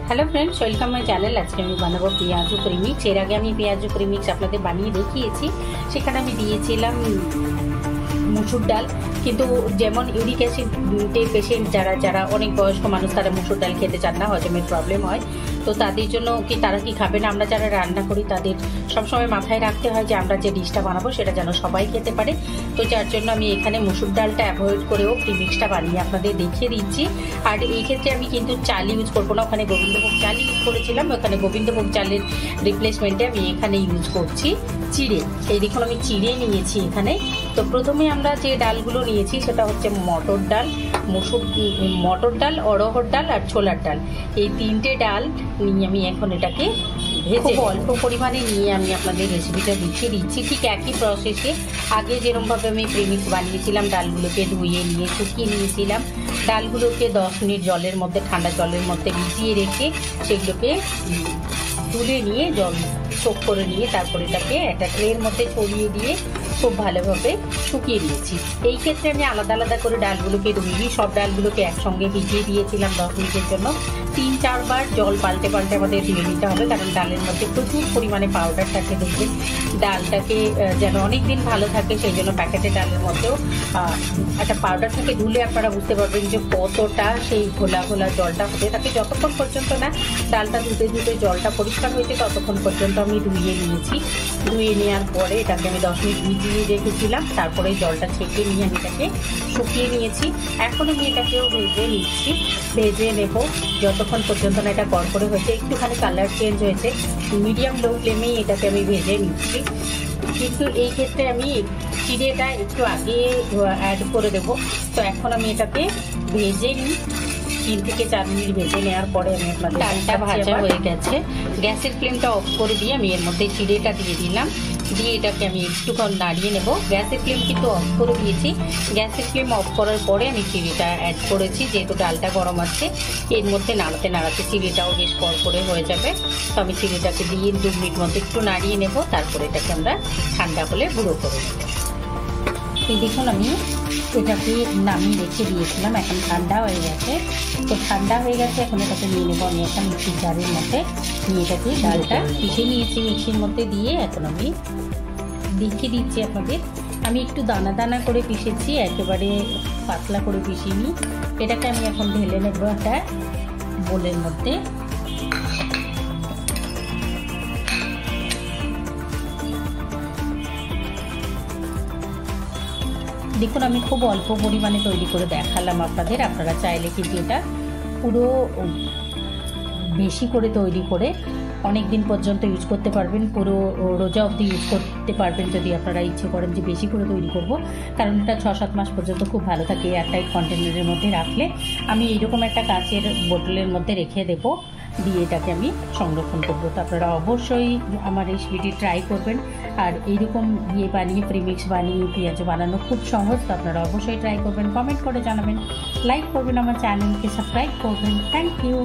Hello friends, welcome my channel. आज के बनाबो पेঁয়াজু প্রিমিক্স। এর আগে আমি পেঁয়াজু প্রিমিক্স আপনাদের বানিয়ে দেখিয়েছি। সেখানে আমি দিয়েছিলাম মুসুর ডাল, কিন্তু যেমন ইউরিক অ্যাসিডের পেশেন্ট যারা অনেক বয়স্ক মানুষ, তারা মুসুর ডাল খেতে চান না, হজমের প্রবলেম হয়। তো তাদের জন্য তারা কি খাবে না? আমরা যারা রান্না করি তাদের সবসময় মাথায় রাখতে হয় যে আমরা যে ডিশটা বানাবো সেটা যেন সবাই খেতে পারে। তো যার জন্য আমি এখানে মুসুর ডালটা অ্যাভয়েড করেও প্রিমিক্সটা বানিয়ে আপনাদের দেখিয়ে দিচ্ছি। আর এই ক্ষেত্রে আমি কিন্তু চাল ইউজ করবো না। ওখানে গোবিন্দভোগ চাল ইউজ করেছিলাম, ওখানে গোবিন্দভোগ চালের রিপ্লেসমেন্টে আমি এখানে ইউজ করছি চিড়ে। এই দেখুন আমি চিড়ে নিয়েছি এখানে। তো প্রথমে আমরা যে ডালগুলো নিয়েছি সেটা হচ্ছে মটর ডাল, অড়হর ডাল আর ছোলার ডাল। এই তিনটে ডাল নিয়ে আমি এখন এটাকে ভেজে অল্প পরিমাণে নিয়ে আমি আপনাদের রেসিপিটা দেখিয়ে দিচ্ছি। ঠিক একই প্রসেসে আগে যেরকমভাবে আমি প্রিমিক্স বানিয়েছিলাম, ডালগুলোকে ধুয়ে নিয়ে শুকিয়ে নিয়েছিলাম। ডালগুলোকে 10 মিনিট জলের মধ্যে, ঠান্ডা জলের মধ্যে ভিজিয়ে রেখে সেগুলোকে তুলে নিয়ে জল সোক করে নিয়ে তারপর এটাকে একটা ট্রের মধ্যে ছড়িয়ে দিয়ে খুব ভালোভাবে শুকিয়ে নিয়েছি। এই ক্ষেত্রে আমি আলাদা আলাদা করে ডালগুলোকে ধুইনি, সব ডালগুলোকে একসঙ্গে ভিজিয়ে দিয়েছিলাম 10 মিনিটের জন্য। 3-4 বার জল পাল্টে আমাদের ধুয়ে নিতে হবে, কারণ ডালের মধ্যে প্রচুর পরিমাণে পাউডার থাকে। দেখবেন ডালটাকে যেন অনেক দিন ভালো থাকে, সেই জন্য প্যাকেটের ডালের মধ্যেও একটা পাউডার থাকে। ধুলে আপনারা বুঝতে পারবেন যে কতটা সেই ঘোলা ঘোলা জলটা হতে থাকে। যতক্ষণ পর্যন্ত না ডালটা ধুতে জলটা পরিষ্কার হয়েছে ততক্ষণ পর্যন্ত আমি ধুয়ে নিয়েছি। ধুয়ে নেওয়ার পরে এটাকে আমি 10 মিনিট ভিজিয়ে রেখেছিলাম, তারপরে জলটা ছেঁকে নিয়ে আমি এটাকে শুকিয়ে নিয়েছি। এখন আমি এটাকেও ভেজে নেব যতক্ষণ পর্যন্ত না এটা কড়কড়ে হয়েছে, একটুখানি কালার চেঞ্জ হয়েছে। মিডিয়াম লো ফ্লেমেই এটাকে আমি ভেজে নিচ্ছি। কিন্তু এই ক্ষেত্রে আমি চিড়েটা একটু আগে অ্যাড করে দেবো। তো এখন আমি এটাকে ভেজে নিই। 3 থেকে 4 মিনিট ভেজে নেওয়ার পরে আমি আপনাদের ডালটা ভাজা হয়ে গেছে। গ্যাসের ফ্লেমটা অফ করে দিয়ে আমি এর মধ্যে চিড়েটা দিয়ে দিলাম। দিয়ে এটাকে আমি একটুক্ষণ নাড়িয়ে নেব। গ্যাসের ফ্লেম কিন্তু অফ করে দিয়েছি। গ্যাসের ফ্লেম অফ করার পরে আমি চিড়েটা অ্যাড করেছি, যেহেতু ডালটা গরম আছে। এর মধ্যে নাড়াতে চিড়েটাও বেশ কড়কড়ে হয়ে যাবে। তো আমি চিড়েটাকে দিয়ে 2 মিনিট মধ্যে একটু নাড়িয়ে নেব, তারপরে এটাকে আমরা ঠান্ডা হলে গুঁড়ো করে নেব। এই দেখুন আমি এটাকে নামিয়ে রেখে দিয়েছিলাম, এখন ঠান্ডা হয়ে গেছে। তো ঠান্ডা হয়ে গেছে, এখন এটাকে নিয়ে নেবো আমি একটা মিক্সির জারের মধ্যে। নিয়ে এটাকে ডালটা পিষে নিয়েছি মিক্সির মধ্যে দিয়ে। এখন আমি দেখিয়ে দিচ্ছি আপনাদের। আমি একটু দানা দানা করে পিষেছি, একেবারে পাতলা করে পিষিনি। এটাকে আমি এখন ঢেলে নেবো একটা বোলের মধ্যে। দেখুন আমি খুব অল্প পরিমাণে তৈরি করে দেখালাম আপনাদের। আপনারা চাইলে কিন্তু এটা পুরো বেশি করে তৈরি করে অনেক দিন পর্যন্ত ইউজ করতে পারবেন, পুরো রোজা অবধি ইউজ করতে পারবেন যদি আপনারা ইচ্ছে করেন যে বেশি করে তৈরি করব। কারণ এটা 6-7 মাস পর্যন্ত খুব ভালো থাকে এয়ারটাইট কন্টেনারের মধ্যে রাখলে। আমি এইরকম একটা কাচের বোতলের মধ্যে রেখে দেবো, দিয়ে এটাকে আমি সংরক্ষণ করবো। তো আপনারা অবশ্যই আমার রেসিপিটি ট্রাই করবেন। আর এইরকম বানিয়ে প্রিমিক্স বানিয়ে পেঁয়াজু বানানো খুব সহজ। তো আপনারা অবশ্যই ট্রাই করবেন, কমেন্ট করে জানাবেন, লাইক করবেন, আমার চ্যানেলকে সাবস্ক্রাইব করবেন। Thank you.